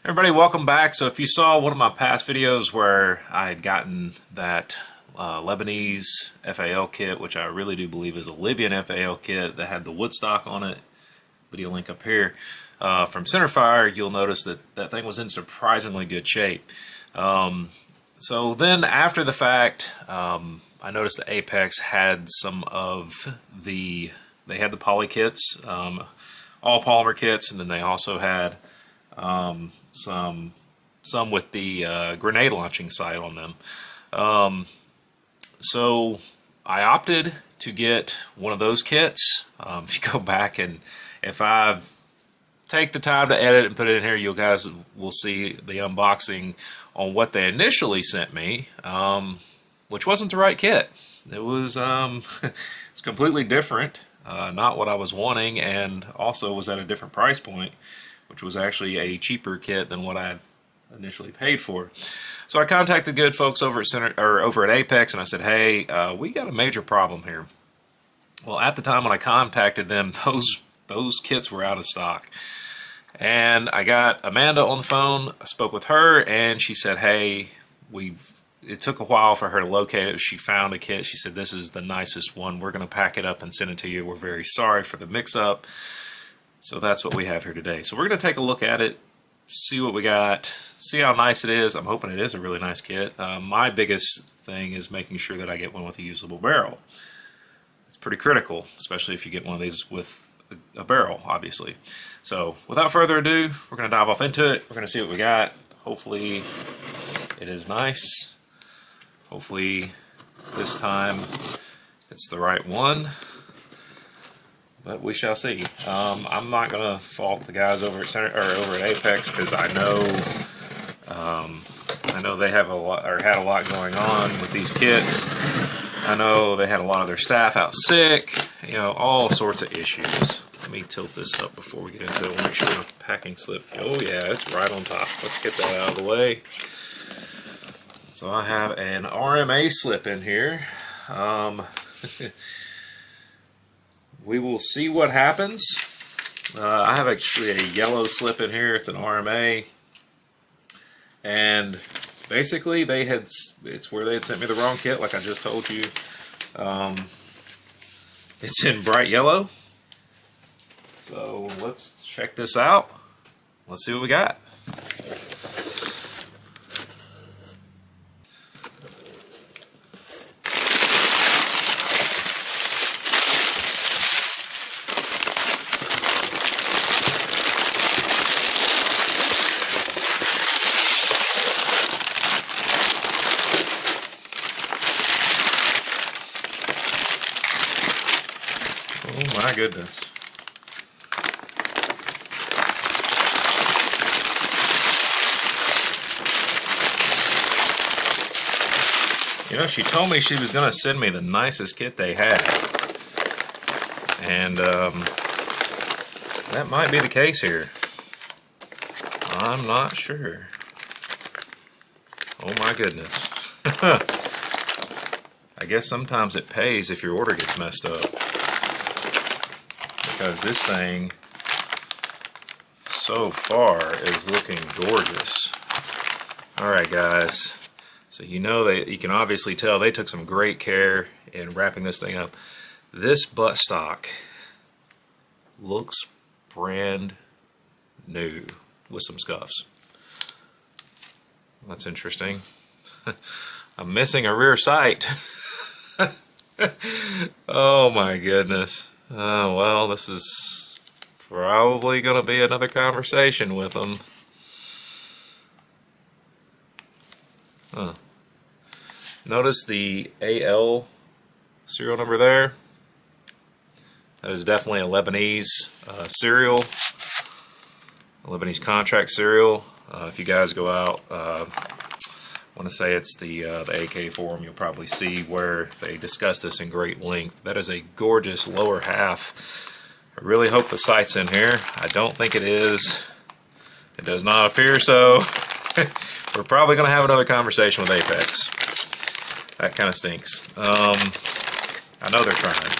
Everybody, welcome back. So if you saw one of my past videos where I had gotten that Lebanese FAL kit, which I really do believe is a Libyan FAL kit that had the Woodstock on it, video link up here, from Centerfire, you'll notice that that thing was in surprisingly good shape. So then after the fact, I noticed that Apex had some of they had the poly kits, all polymer kits, and then they also had some with the grenade launching sight on them. So I opted to get one of those kits. If you go back and if I take the time to edit and put it in here, you guys will see the unboxing on what they initially sent me, which wasn't the right kit. It was it's completely different, not what I was wanting, and also was at a different price point, which was actually a cheaper kit than what I had initially paid for. So I contacted good folks over at Apex, and I said, "Hey, we got a major problem here." Well, at the time when I contacted them, those kits were out of stock. And I got Amanda on the phone. I spoke with her, and she said, "Hey, it took a while for her to locate it. She found a kit. She said, 'This is the nicest one. We're going to pack it up and send it to you. We're very sorry for the mix-up.'" So that's what we have here today. So we're going to take a look at it, see what we got, see how nice it is. I'm hoping it is a really nice kit. My biggest thing is making sure that I get one with a usable barrel. It's pretty critical, especially if you get one of these with a barrel, obviously. So without further ado, we're going to dive off into it. We're going to see what we got. Hopefully it is nice. Hopefully this time it's the right one. But we shall see. I'm not gonna fault the guys over at over at Apex, because I know they have a lot, or had a lot going on with these kits. I know they had a lot of their staff out sick. You know, all sorts of issues. Let me tilt this up before we get into it. We'll make sure the packing slip. Oh yeah, it's right on top. Let's get that out of the way. So I have an RMA slip in here. We will see what happens. I have actually a yellow slip in here. It's an RMA. And basically it's where they had sent me the wrong kit, like I just told you. It's in bright yellow. So let's check this out. Let's see what we got. Oh my goodness. You know, she told me she was going to send me the nicest kit they had. And that might be the case here. I'm not sure. Oh my goodness. I guess sometimes it pays if your order gets messed up. Because this thing so far is looking gorgeous. Alright guys, so you know you can obviously tell they took some great care in wrapping this thing up. This buttstock looks brand new with some scuffs. That's interesting. I'm missing a rear sight. Oh my goodness. Oh, well, this is probably going to be another conversation with them. Huh. Notice the AL serial number there. That is definitely a Lebanese serial, a Lebanese contract serial. If you guys go out, I want to say it's the AK forum, you'll probably see where they discuss this in great length. That is a gorgeous lower half. I really hope the sight's in here. I don't think it is. It does not appear so. We're probably going to have another conversation with Apex. That kind of stinks. I know they're trying.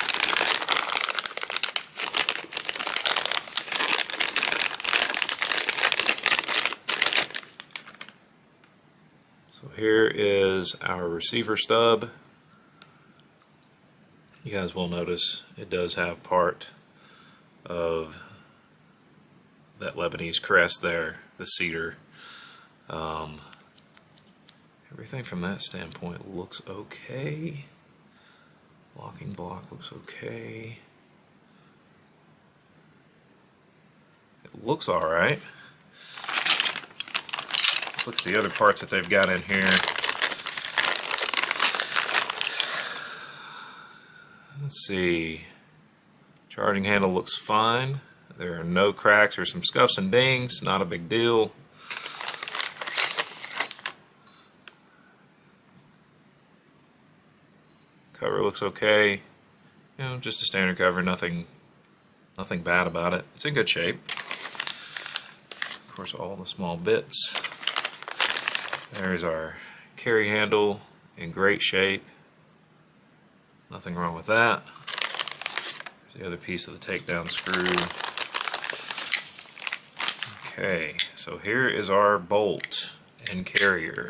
So here is our receiver stub. You guys will notice it does have part of that Lebanese crest there, the cedar. Everything from that standpoint looks okay. Locking block looks okay. It looks alright. Let's look at the other parts that they've got in here. Let's see. Charging handle looks fine. There are no cracks or some scuffs and dings, not a big deal. Cover looks okay. You know, just a standard cover, nothing bad about it. It's in good shape. Of course, all the small bits. There's our carry handle in great shape. Nothing wrong with that. There's the other piece of the takedown screw. Okay, so here is our bolt and carrier.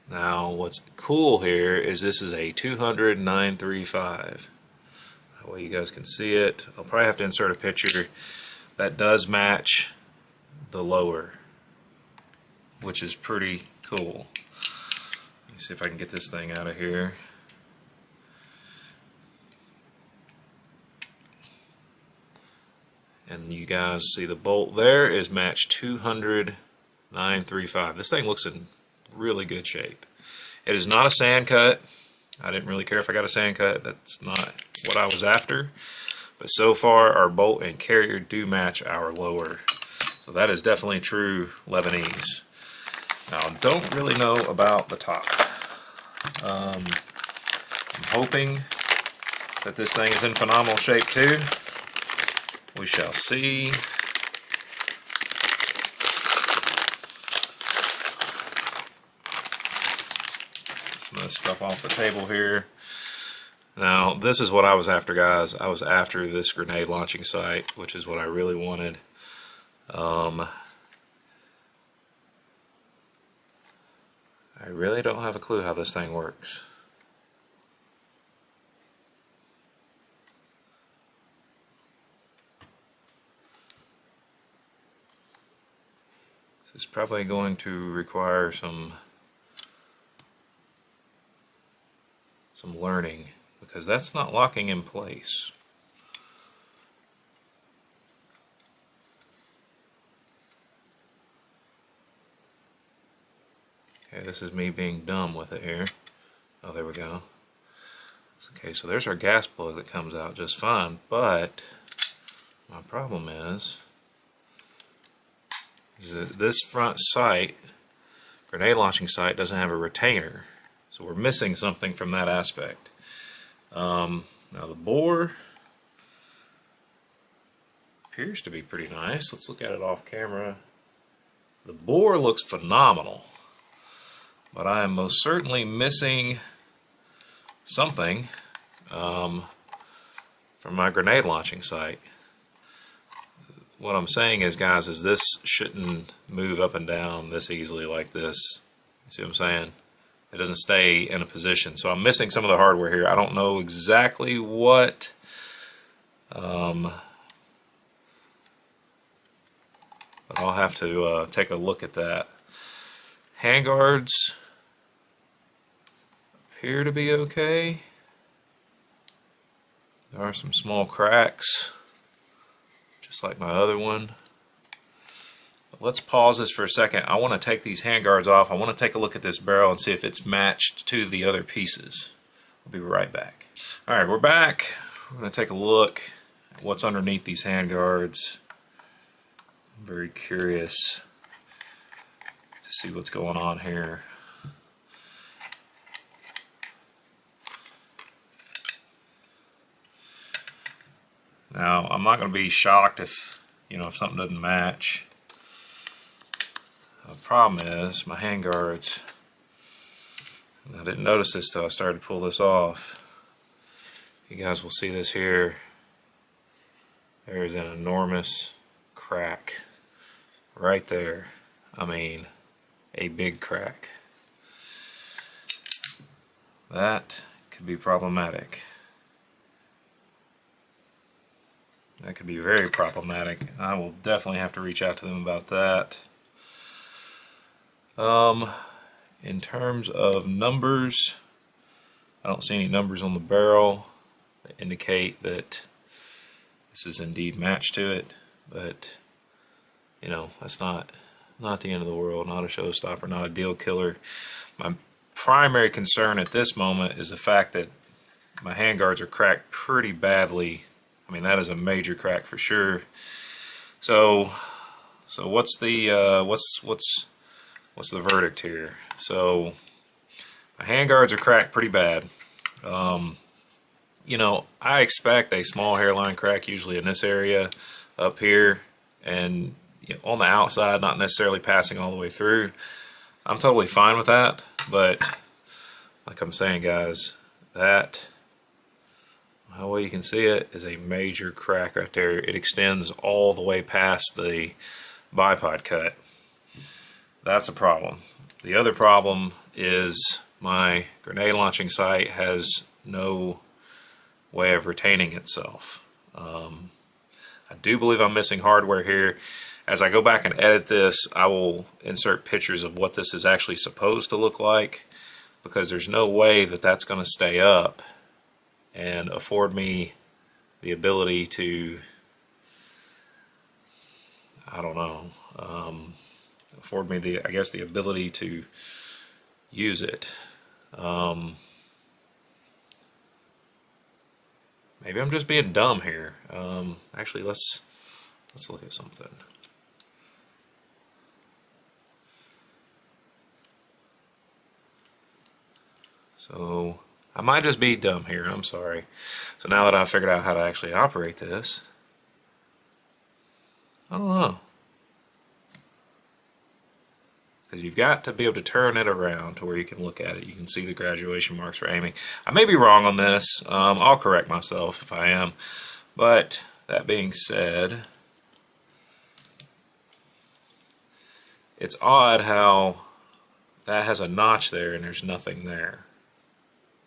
Now, what's cool here is this is a 200 935. That way you guys can see it. I'll probably have to insert a picture. That does match the lower, which is pretty cool. Let me see if I can get this thing out of here. And you guys see the bolt there is matched 200 935. This thing looks in really good shape. It is not a sand cut. I didn't really care if I got a sand cut. That's not what I was after. But so far, our bolt and carrier do match our lower. So that is definitely true Lebanese. Now, I don't really know about the top. I'm hoping that this thing is in phenomenal shape too. We shall see. Some of this stuff off the table here. Now, this is what I was after, guys. I was after this grenade launching sight, which is what I really wanted. I really don't have a clue how this thing works. This is probably going to require some learning, because that's not locking in place. Okay, this is me being dumb with it here. Oh, there we go. Okay, so there's our gas plug that comes out just fine, but my problem is that this front sight, grenade launching sight, doesn't have a retainer. So we're missing something from that aspect. Now the bore appears to be pretty nice. Let's look at it off camera. The bore looks phenomenal, but I am most certainly missing something from my grenade launching sight. What I'm saying is, guys, is this shouldn't move up and down this easily like this. You see what I'm saying? It doesn't stay in a position. So I'm missing some of the hardware here. I don't know exactly what but I'll have to take a look at that. Handguards appear to be okay. There are some small cracks, just like my other one. But let's pause this for a second. I want to take these handguards off. I want to take a look at this barrel and see if it's matched to the other pieces. I'll be right back. Alright, we're back. We're going to take a look at what's underneath these handguards. I'm very curious to see what's going on here. Now, I'm not going to be shocked if, if something doesn't match. The problem is my handguards. I didn't notice this till I started to pull this off. You guys will see this here. There is an enormous crack right there. I mean, a big crack. That could be problematic. That could be very problematic. I will definitely have to reach out to them about that. In terms of numbers, I don't see any numbers on the barrel that indicate that this is indeed matched to it, but you know, that's not the end of the world, not a showstopper, not a deal killer. My primary concern at this moment is the fact that my handguards are cracked pretty badly. I mean, that is a major crack for sure. So what's the what's the verdict here? So my handguards are cracked pretty bad. You know, I expect a small hairline crack usually in this area up here, and you know, on the outside, not necessarily passing all the way through. I'm totally fine with that, but like I'm saying, guys, that, how well you can see it, is a major crack right there. It extends all the way past the bipod cut. That's a problem. The other problem is my grenade launching sight has no way of retaining itself. I do believe I'm missing hardware here. As I go back and edit this, I will insert pictures of what this is actually supposed to look like, because there's no way that that's going to stay up and afford me the ability to, I don't know, afford me the, I guess, the ability to use it. Maybe I'm just being dumb here. Actually, let's look at something. So I might just be dumb here. I'm sorry. So now that I've figured out how to actually operate this, I don't know. Because you've got to be able to turn it around to where you can look at it. You can see the graduation marks for aiming. I may be wrong on this. I'll correct myself if I am. But that being said, it's odd how that has a notch there and there's nothing there.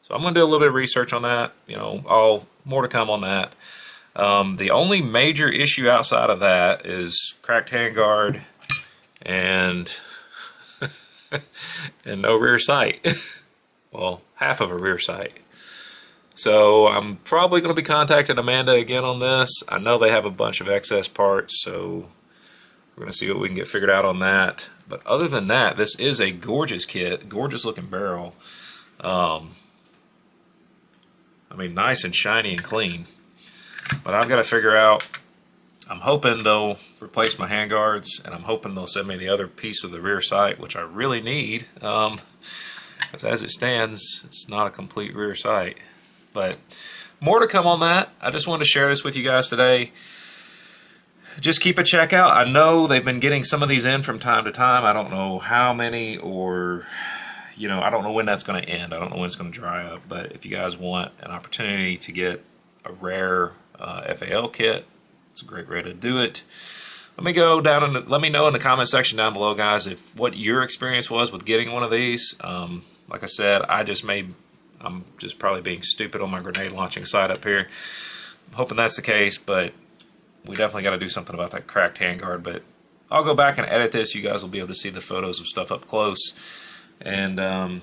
So I'm going to do a little bit of research on that. You know, more to come on that. The only major issue outside of that is cracked handguard and and no rear sight. Well, half of a rear sight. So I'm probably going to be contacting Amanda again on this. I know they have a bunch of excess parts, so we're going to see what we can get figured out on that. But other than that, this is a gorgeous kit, gorgeous looking barrel. I mean, nice and shiny and clean. But I've got to figure out, I'm hoping they'll replace my handguards, and I'm hoping they'll send me the other piece of the rear sight, which I really need. Because as it stands, it's not a complete rear sight. But more to come on that. I just wanted to share this with you guys today. Just keep a check out. I know they've been getting some of these in from time to time. I don't know how many, or you know, I don't know when that's going to end. I don't know when it's going to dry up. But if you guys want an opportunity to get a rare FAL kit, it's a great way to do it. Let me go down and let me know in the comment section down below, guys, if what your experience was with getting one of these. Like I said, I'm just probably being stupid on my grenade launching sight up here. I'm hoping that's the case, but we definitely got to do something about that cracked handguard. But I'll go back and edit this. You guys will be able to see the photos of stuff up close. And I'm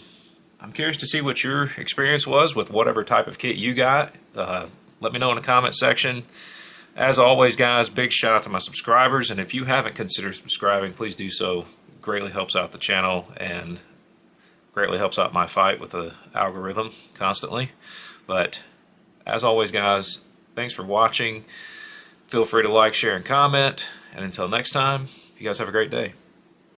curious to see what your experience was with whatever type of kit you got. Let me know in the comment section. As always, guys, big shout out to my subscribers. And if you haven't considered subscribing, please do so. It greatly helps out the channel and greatly helps out my fight with the algorithm constantly. But as always, guys, thanks for watching. Feel free to like, share, and comment. And until next time, you guys have a great day.